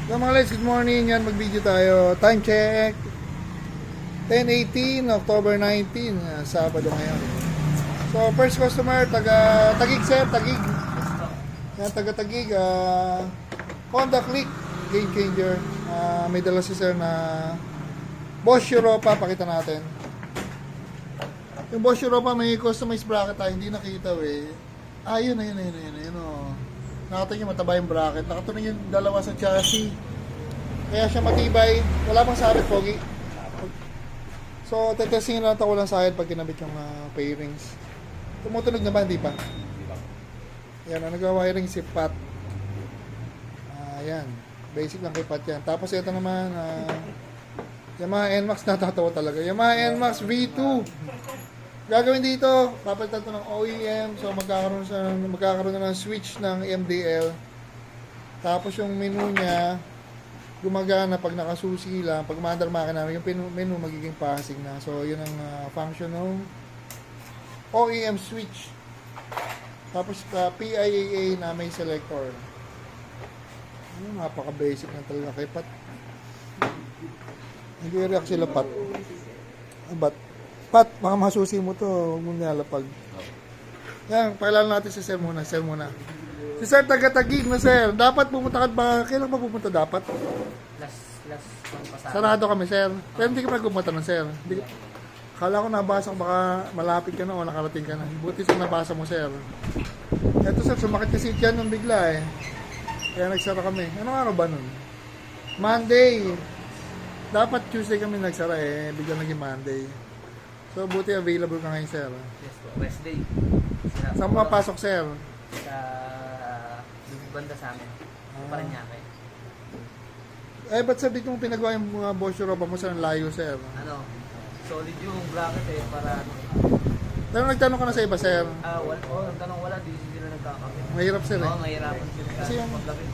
So mga guys, good morning. Yan, mag-video tayo. Time check. 10:18, October 19. Sabado ngayon. So, first customer, Tagig sir, Tagig. Yan, taga-Tagig. Honda Click, game changer. May dala si sir na Bosch Europa. Pakita natin. Yung Bosch Europa, may customized bracket tayo. Hindi nakita eh. Yun. Oh. Nakita nyo, mataba yung bracket. Nakatunog yung dalawa sa chassis. Kaya siya matibay. Wala pang sabit, pogi. So, tetestingin lang ito walang sakit pag kinabit yung pairings. Tumutunog na ba? Hindi pa. Ayan, nag-wiring si Pat. Ayan. Basic lang kay Pat yan. Tapos ito naman, Yamaha NMAX, natatawa talaga. Yamaha NMAX V2. Gagawin dito, papalitan ito ng OEM. So, magkakaroon na ng switch ng MDL. Tapos yung menu niya, gumagana pag nakasusi lang. Pag maandar makina, yung menu magiging passing na. So, yun ang function ng OEM switch. Tapos, PIAA na may selector. Napaka-basic na talaga kay Pat. Nag-react sila, Pat. Pat, baka masusi mo to. Huwag mo nilalapag. Yan, pakilala natin si Sir muna. Si Sir, taga-Tagig na Sir. Dapat pumunta ka ba? Kailan ba pupunta dapat? Last pasado. Sarado kami, Sir. Pero hindi ka pumunta ng Sir. Akala ko nabasa ko baka malapit ka na o nakarating ka na. Buti sa nabasa mo, Sir. Eto, Sir, sumakit kasi dyan nung bigla eh. Kaya nagsara kami. Anong araw ba nun? Monday. Dapat Tuesday kami nagsara eh. Bigla naging Monday. So, buti available ka ngayon, Sir. Yes po, Wednesday. Saan mo mapasok, Sir? Sa banda sa amin. Paranaque. Ba't sabi kong pinagawa yung mga Bosch Europa mo sa layo, Sir? Solid yung bracket eh, para Pero nagtanong ka na sa iba, Sir? wala, di sila nagkakabit. Mahirap, Sir eh. Mahirapan sila. Kasi yung- paglapit.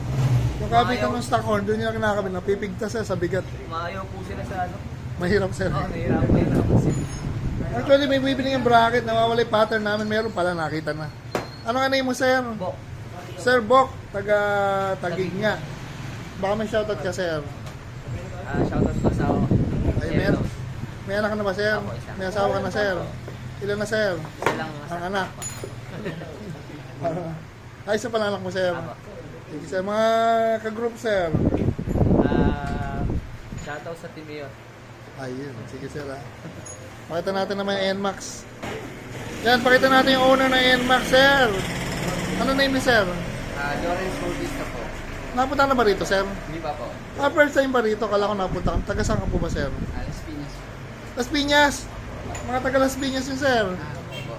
Yung kabitan ng stock horn, doon nila kinakabit. Napipigtas, Sir, sa bigat. Maayaw po sila sa Mahirap, Sir. nahirapan sila. Actually, may bibili yung bracket. Nawawala yung pattern namin. Meron pala, nakita na. Ano ka name mo, Sir? Bok. Sir Bok, taga-Tagig nga. Baka may shoutout ka, Sir. Shoutout sa asawa. Ay, may anak ka na ba, Sir? Apo, isa. May asawa ka na, Sir? Ilan na, Sir? Silang Ang anak. Ay, isa pala anak mo, Sir. Sige, Sir. Mga ka-group, Sir. Shoutout sa Team Mayor. Ayun. Sige, Sir. Pakita natin naman yung NMAX. Yan, pakita natin yung owner ng NMAX, Sir. Ano name ni Sir? Lawrence Bautista po. Napunta na ba rito, Sir? Hindi pa po. First time ba rito? Kala ko napunta ka. Taga saan ka po ba, Sir? Las Piñas. Las Piñas. Mga taga Las Piñas yun, Sir.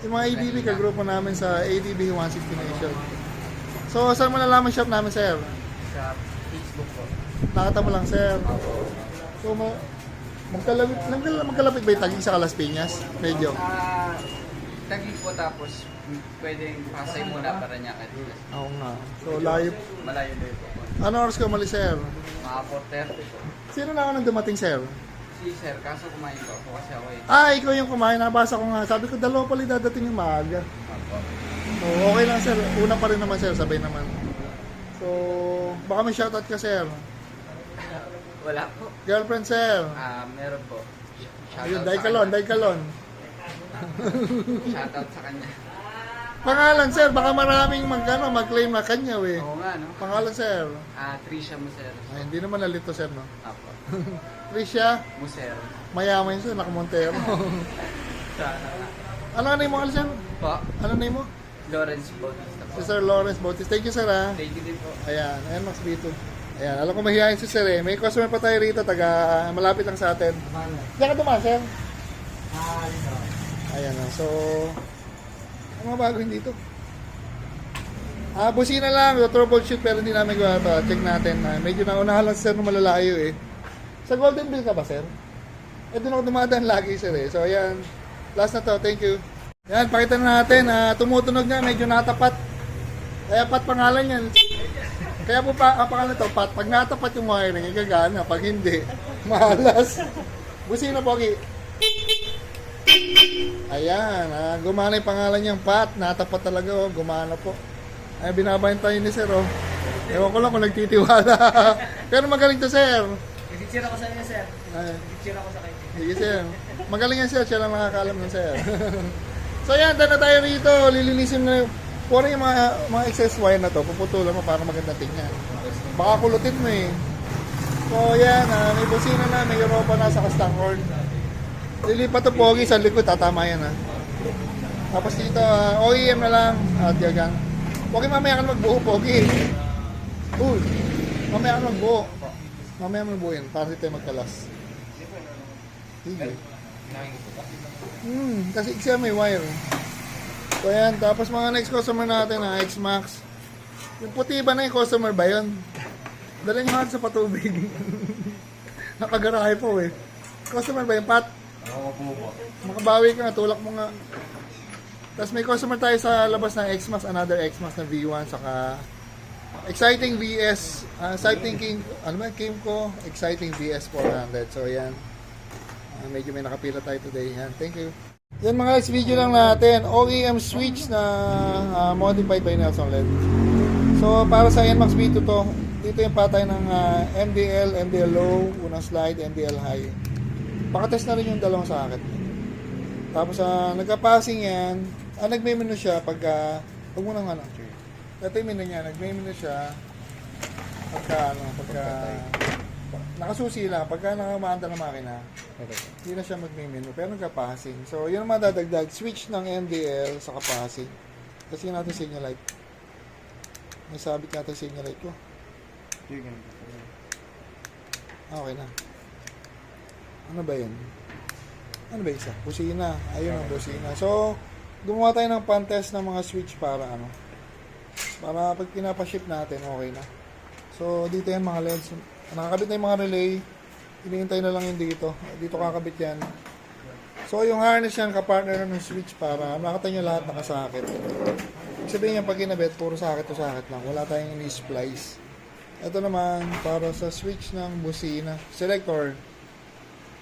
Yung mga ADB, ka-grupo namin sa ADB 160 Nation. So, saan mo nalaman shop namin, Sir? Sa Facebook po. Nakita mo lang, Sir. So, magkalapit ba yung Tagig sa Las Piñas? Medyo. Tagig po tapos pwedeng Pasay muna para niya kahit Oo nga. So, layo. malayo din po. Ano oras ka umalis, Sir? Mga 4:30 po. Sino na ako nang dumating, Sir? Si Sir, kaso kumain ko ako kasi ako Ikaw yung kumain. Nabasa ko nga. Sabi ko, dalawa pala dadating yung maaga. Apo. So, okay lang, Sir. Una pa rin naman, Sir. Sabay naman. So, baka may shoutout ka, Sir. Wala po. Girlfriend, Sir. Meron po. Ayun, Shoutout sa Daikalon. kanya. Shoutout sa kanya. Pangalan, Sir. Baka maraming mag-claim na kanya, eh. Oo nga, no? Pangalan, Sir. Trisha Muser. Ay, hindi naman nalito, Sir, no? Apo. Tricia, Muser. mayaman yun, Sir. Nakamontero. Ano name mo, Sir? Po. Ano name mo? Lawrence Bautista po. Si Sir Lawrence Bautista. Thank you, Sir, ha? Thank you din po. Ayan, NMAX B2. Ayan, alam ko mahihayin si Sir, eh. May customer pa tayo rito, malapit lang sa atin. Diyan ka dumaan, Sir? Ayan, so, ang mga bago dito. Busina lang, troubleshoot, pero hindi namin gawa ito. Check natin. Medyo naunahan lang si Sir nung malalayo, eh. Sa Golden Bill ka ba, Sir? Doon ako dumadaan lagi, Sir, eh. So, ayan. Last na to. Thank you. Ayan, pakita na natin. Tumutunog na. Medyo natapat. Kaya Pat pangalan yan. Kaya po ang pangalan to, Pat. Pag natapat yung wiring, gagana. Pag hindi, malas. Busina, Pogi. Ayan. Gumana yung pangalan niyang Pat. Natapat talaga, oh. Gumana po. Ay, binabayan tayo ni Sir, oh. Ewan ko lang kung nagtitiwala. Pero magaling to, sir. Picture ako sa inyo, sir. Ay, Picture ako sa kanya. sige, sir. Magaling yan, sir. Siya lang nakakaalam ng sir. So, yan. Dahil na tayo rito. Lilinisin na yung... Puro yung mga excess wire na to. Puputulan mo para maganda tingnan. Baka kulutin mo eh. So, yan. May busina na. May Europa na sa castang horn. Lilipat to pogi sa likod. Tatama yan, ha. Tapos dito, OEM na lang. At yagang. Pogi, mamaya ka na magbuo, pogi. Uy. Mamaya ka na magbuo. Mamaya mo buuin para hindi tayo magkalas. Sige. Kasi siya may wire. So yan, tapos mga next customer natin na X-Max. Yung puti ba na yung customer ba yun? Dala nyo sa patubig. Nakagarahe po eh. Customer ba yung Pat? Ako po. Makabawi ka nga, tulak mo nga. Tapos may customer tayo sa labas ng X-Max, another X-Max na V1, saka Exciting VS, Exciting King, ano ba, Kimco, Exciting VS 400. So yan, medyo may nakapila tayo today. Yan, thank you. Yan mga guys, video lang natin. OEM switch na modified by Nelson LED. So para sa NMAX V2 to, dito yung patay ng MDL, MDL low, unang slide, MDL high. Pakatest na rin yung dalawang socket. Tapos nagka-passing yan, nagme-menu siya pagka, huwag mo nang ano. Ito yung menu niya, nagme-menu siya pagka nakasusi lang, pagka nakamaanda ng makina, hindi na siya magme-menu, pero nagka-passing. So, yun ang madadagdag, switch ng MDL sa passing. Kasi natin signal light. May sabit natin signal light ko. Okay na. Ano ba yun? Ano ba isa? Busina. Ayun ang busina. So, gumawa tayo ng pan-test ng mga switch para para pag pinapa-ship natin, okay na. So, dito yan mga LEDs. Nakakabit na yung mga relay. Hinihintay na lang yun dito. Dito kakabit yan. So, yung harness yan, kapartner ng switch para makita nyo lahat nakasakit. Ibig sabihin yan, pag kinabit, puro sakit to sakit lang. Wala tayong ini-splice. Ito naman, para sa switch ng busina. Selector.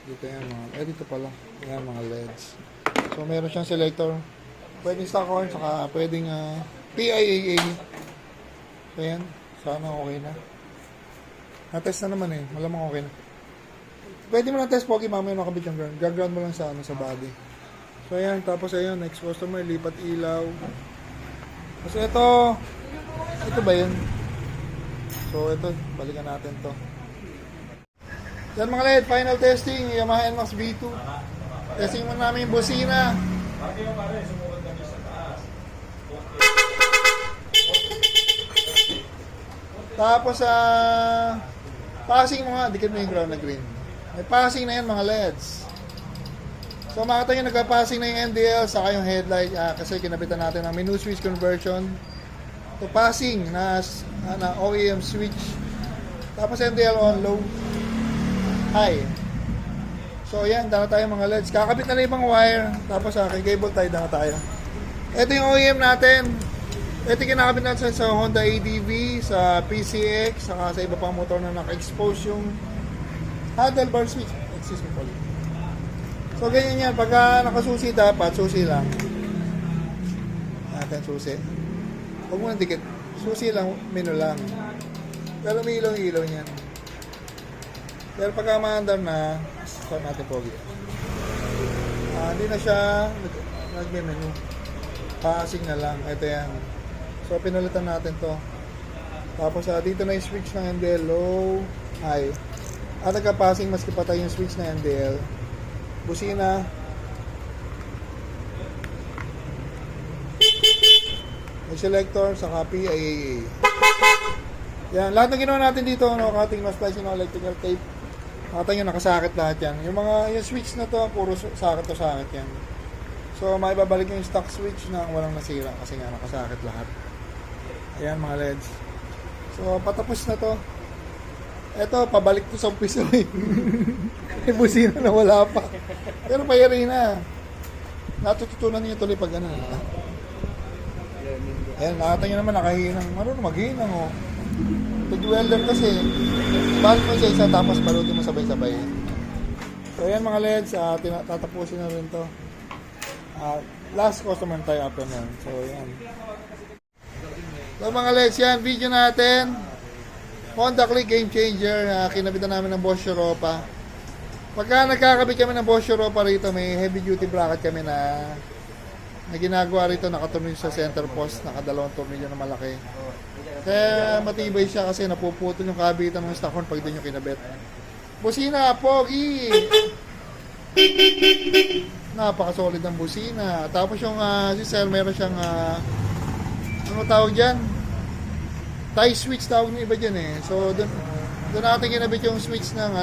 Dito yan mga, dito pala. Yan mga LEDs. So, meron siyang selector. Pwedeng stock horn, saka pwedeng PIAA. So, yan. Sana okay na. Na-test na naman eh. Malamang okay na. Pwede mo na-test pogi, mamaya nakabit yung ground. Gaground mo lang sa body. So, ayan. Tapos, ayun. Next customer, lipat ilaw. Tapos, ito ba yun? So, ito. Balikan natin to. Yan mga LED, final testing, Yamaha NMAX V2. Testing mo namin yung busina. Tapos, passing mo nga, dikit mo yung ground na green. May passing na yan mga LEDs. So, makita nyo nagka-passing na yung MDL, saka yung headlight, kasi kinabitan natin ng menu switch conversion. So, passing na OEM switch. Tapos, MDL on low. High. So, yan. Dala tayo mga LEDs. Kakabit na ibang wire. Tapos, kay cable tie dala tayo. Ito yung OEM natin. Ito yung kinakabit natin sa Honda ADV, sa PCX, saka sa iba pang motor na naka-expose yung handlebar switch. Excuse me, Paul. So, ganyan yan. Pagka nakasusi dapat, susi lang. Natin susi. Huwag mo nang dikit. Susi lang, menu lang. Pero may ilaw-ilaw niyan. Pero pagka maandar na, start natin pogi. Hindi na siya nagme-menu. Passing na lang. Ito yan. So, pinalitan natin to. Tapos, dito na yung switch ng MDL. Low, high. At nagka-passing, maski patay yung switch ng MDL. Busina. May selector, saka PIAA. Yan. Lahat ng ginawa natin dito, cutting, splicing, electrical tape. Nakita nyo, nakasakit lahat yan. Yung switch na to, puro sakit to sakit yan. So, maibabalik yung stock switch na walang nasira kasi nga nakasakit lahat. Ayan mga LEDs. So, patapos na to. Eto, pabalik to sa piso eh. May busina na wala pa. Pero payari na. Natututunan niyo tuloy pag ano. Ayan, nakita nyo naman nakahinang. Marunong maghinang oh. Pag-welder kasi, balik mo sa isa tapos balutin mo sabay-sabay. So yan mga LEDs, tatapusin na rin to. Last customer tayo after nun. So yan. So mga LEDs, yan video natin. Honda Click Game Changer, kinabitan namin ng Bosch Europa. Pagka nagkakabit kami ng Bosch Europa rito, may heavy duty bracket kami na ginagawa rito, nakatuloy sa center post, nakadalawang tornilyo na malaki. Kaya matibay siya kasi napuputol yung kabitan ng stock horn pag doon yung kinabit. Busina, pogi! Napaka-solid ng busina. Tapos yung si Sir, meron siyang ano tawag dyan? Tie switch tawag ng iba dyan eh. So doon natin kinabit yung switch ng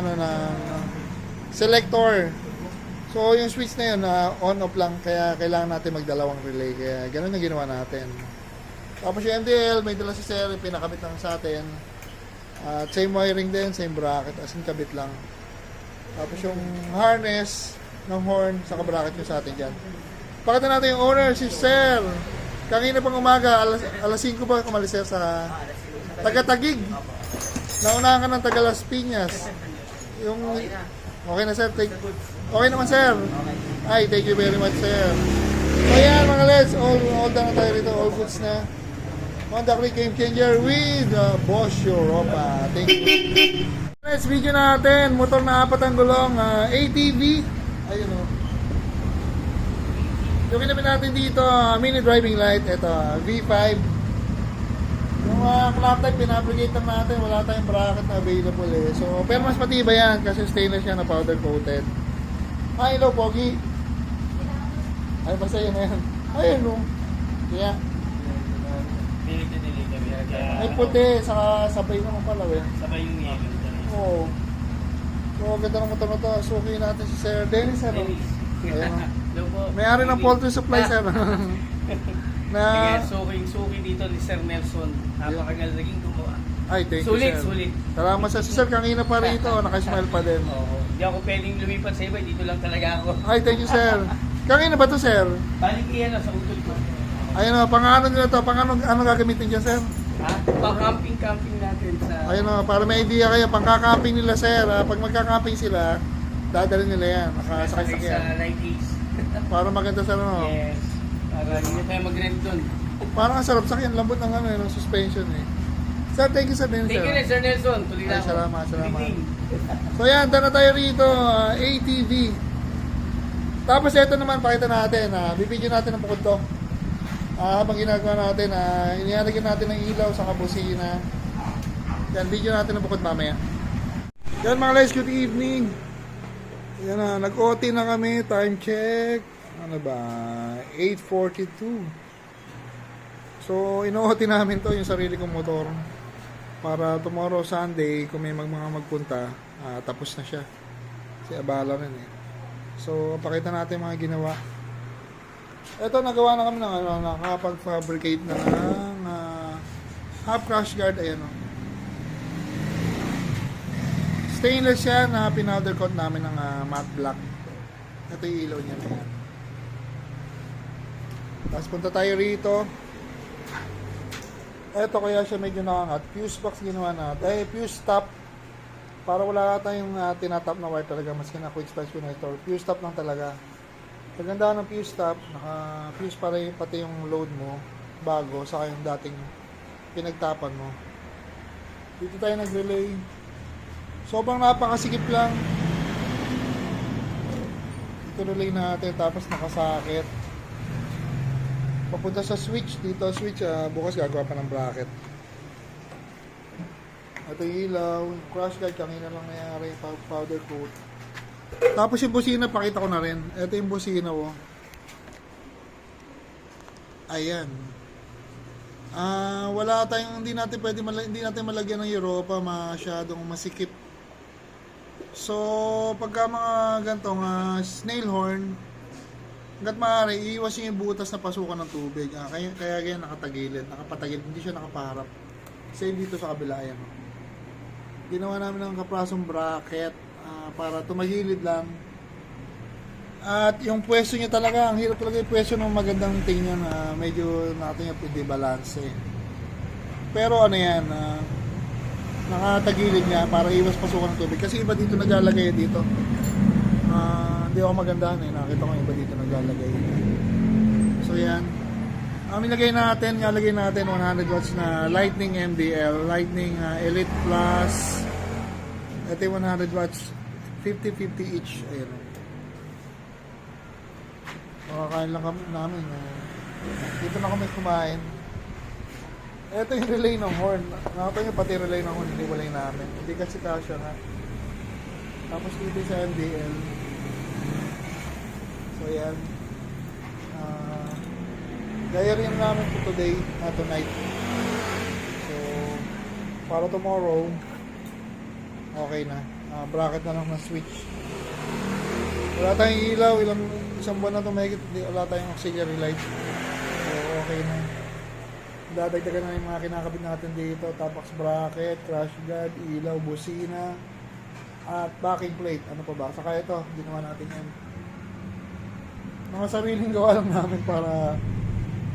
selector. So yung switch na yun on off lang, kaya kailangan natin magdalawang relay. Kaya ganun ang ginawa natin. Tapos yung MDL, may dala si Sir, pinakabit lang sa atin. At same wiring din, same bracket, as in kabit lang. Tapos yung harness ng horn, sa bracket yung sa atin dyan. Pakita natin yung owner, si Sir. Kanina pang umaga, alas 5 pa kumalis Sir sa taga-Tagig. Naunahan ka ng taga Las Piñas. Yung, okay na Sir, okay naman Sir. Ay, thank you very much Sir. So yan mga leds, all done na tayo rito, all goods na. Honda Click Game Changer with Bosch Europa. Thank you. Next video natin, motor na 4 ang gulong, ATV. Ayun o. Yung kinabi natin dito, mini driving light, ito, V5. Yung clock type, pinabrigate lang natin, wala tayong bracket na available eh. So, pero mas matibay yan kasi stainless yan na powder coated. Ay, hello, Pogi. Ay, basta yun na yan. Ayun o. Kaya, ay puti, saka sabay naman pala eh. Sabay yung yellow. Oo. So, ganda ng motor na to. Suki natin si Sir Dennis. Ano? Ayun. Hello po. May-ari ng poultry supply, Sir. Na, Suki dito ni Sir Nelson. Napakagaling gumawa. ay, thank you, Sulit, Sir. sulit. Salamat sa si Sir. Kanina pa rito. Nakasmile pa din. Oo. Hindi ako pwedeng lumipat sa iba. Dito lang talaga ako. Ay, thank you, Sir. Kanina ba to, Sir? Balik iyan sa utol ko. Ayun o, pang-ano nila to? Pang-ano gagamitin dyan, Sir? Ha? Pa-camping natin sa... Ayun o, para may idea kayo. Pang-camping nila, Sir. Pag magka-camping sila, dadalhin nila yan. Nakasakay sa yan. 90s. Para maganda sa ano. Yes. Para hindi tayo mag-rent doon. Parang ang sarap sakyan, lambot ng ano, ng suspension eh. Sir, thank you sa din, Thank sir. you rin, Sir Nelson. Tuloy Ay, na ako. salamat. Good evening. So yan, dana tayo rito, ATV. Tapos ito naman, pakita natin, bibidyo natin ang bukod to. Habang ginagawa natin, inihalagyan natin ng ilaw sa kabusina. Yan, video natin ang bukod mamaya. Yan mga guys, good evening. Yan na, nag-OT na kami, time check. Ano ba, 8:42. So, ino-OT namin to, yung sarili kong motor. Para tomorrow, Sunday, kung may mga magpunta, tapos na siya. Kasi abala rin eh. So, pakita natin mga ginawa. Ito, nagawa na kami ng nakapag-fabricate na ng half crash guard. Ayan o. Stainless siya na pinowder coat namin ng matte black. Ito yung ilaw niya na yan. Tapos punta tayo rito. Ito kaya siya medyo nakangat. Fuse box ginawa natin. Fuse top. Para wala tayong tinatap na wire talaga. Maski na quick splice connector. Fuse top lang talaga. Paganda ng fuse top, naka-fuse pati yung load mo bago sa yung dating pinagtapan mo. Dito tayo nag-relay. Sobrang napakasikip lang. Ito relay natin tapos nakasakit. Papunta sa switch. Dito switch, bukas gagawa pa ng bracket. Ito yung ilaw. Crash guard kanina lang nangyari. Powder coat. Tapos yung busina, pakita ko na rin. Ito yung busina oh. Ayan. Wala tayong hindi natin malagyan ng Europa, masyadong masikip. So, pagka mga gantong snail horn, hanggat maaari, iiwas yung butas na pasukan ng tubig. Kaya ganyan nakatagilid, nakapatagilid, hindi siya nakapaharap. Same dito sa kabila, ayan. Ginawa namin ng kaprasong bracket para tumagilid lang. At yung pwesto niya talaga, ang hirap talaga yung pwesto ng magandang tingnan, medyo natin yung hindi balance eh. Pero ano yan, nakatagilid niya para iwas pasukan ng tubig. Kasi iba dito naglalagay dito. Hindi ako magandaan eh, nakita ko iba dito naglalagay. So yan. Ang nilagay natin, 100 watts na Lightning MDL, Lightning Elite Plus. Ito yung 100 watts, 50-50 each. Ayun. Makakain lang kami namin. Dito na kami kumain. Ito yung relay ng horn. Nakita nyo pati relay ng horn, hindi walay namin. Hindi kasi kasya nga. Tapos dito sa MDL. So yan. Gaya rin namin po today, tonight. So, para tomorrow, okay na. Bracket na lang ng switch. Wala tayong ilaw, isang buwan na ito mahigit, wala tayong auxiliary light. So, okay na. Dadagdagan na yung mga kinakabit natin dito. Tapax bracket, crash guard, ilaw, busina, at backing plate. Ano pa ba? Saka ito, ginawa natin yan. Mga sariling gawa lang namin para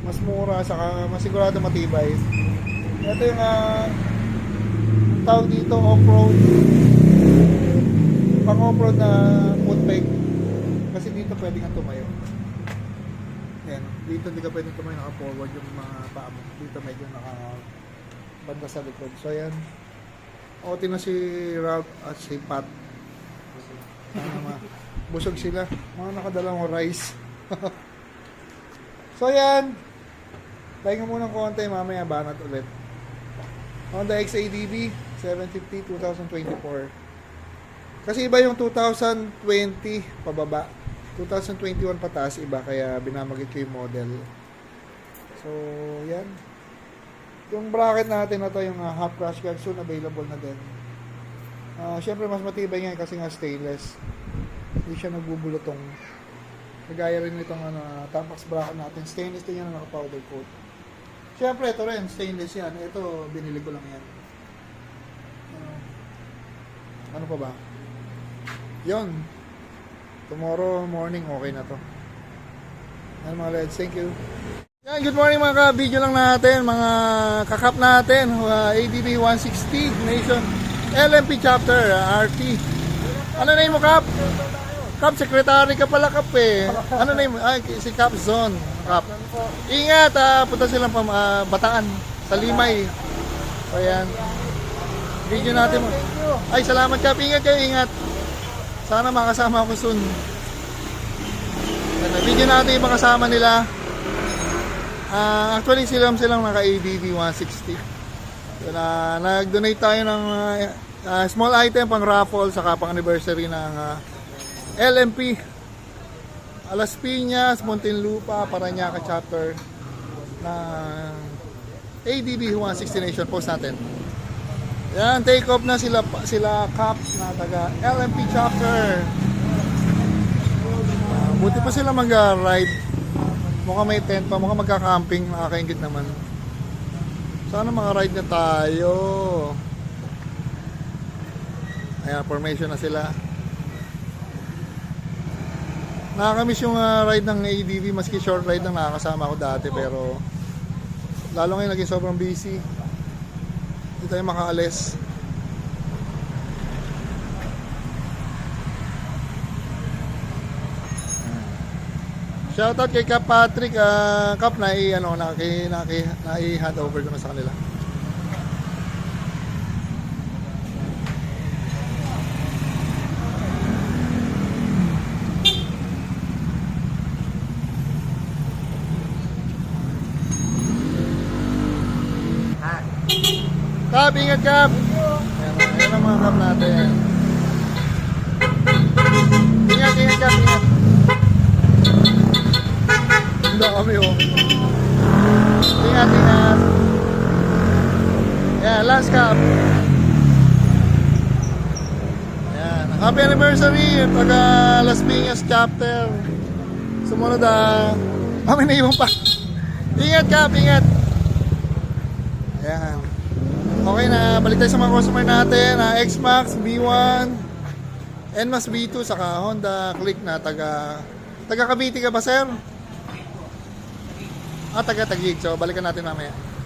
mas mura, saka masigurado matibay. Ito yung tawag dito, off-road. Pang off-road na foot peg. Kasi dito pwede kang tumayo. Yan. Dito hindi ka pwede tumayo, naka-forward yung mga paa mo. Dito medyo naka-banda sa likod. So yan. OT na si Ralph at si Pat. Busog sila. Mga nakadalawang rice. So yan. Tayo nga muna ng konti, mamaya banat ulit. Honda XADV 750 2024. Kasi iba yung 2020 pababa. 2021 pataas iba, kaya binamagit ko yung model. So, yan. Yung bracket natin na to, yung half crash guard, soon available na din. Siyempre mas matibay nga kasi nga stainless. Hindi siya nagbubulutong. Nagaya rin itong tampax bracket natin. Stainless din yan na naka-powder coat. Siyempre, ito rin, stainless yan. Ito, binili ko lang yan. Ano pa ba? Yun. Tomorrow morning, okay na to. Yan mga Leds, thank you. Yan, good morning mga ka-video lang natin. Mga kakap natin. ADB 160 Nation LMP chapter, RT. Ano na mo, Kap? Kap, secretary ka pala, Kap eh. Ano na mo? Ay, si Kap Zone. Kap. Ingat, punta silang Bataan sa Limay. So yan. Video natin mo. Ay, salamat Kap. Ingat kayo, ingat. Sana makasama ako soon. Yan, video natin yung kasama nila. Actually, silang naka-ADV 160. So, nag-donate tayo ng small item pang raffle saka pang anniversary ng LMP Alas Piñas, Muntinlupa, Parañaque chapter na ADB 160 Nation. Post natin. Yan, take off na sila Cap na taga LMP chapter. Buti pa sila mag-ride. Mukhang may tent pa, mukhang magka-camping, nakakaingit naman. Sana mga ride na tayo. Ayan, formation na sila. Nakakamiss yung ride ng ADV, maski short ride lang nakakasama ko dati, pero lalo ngayon naging sobrang busy. Hindi tayo makaalis. Shoutout kay Kap Patrick, Kap na i-hand over ko na sa kanila. Kap, ingat Kap! Ayan ang mga Kap natin. Ingat Kap, ingat! Ang dami oh. Ingat. Ayan, last Kap. Ayan, happy anniversary taga Las Piñas chapter. Sumunod kami na iwan pa. Ingat Kap, ingat! Ayan. Okay na, balik tayo sa mga customer natin. X-Max, B1, NMAX B2, saka Honda Click na taga Cavite ka ba, sir? Taga Taguig. So, balikan natin mamaya.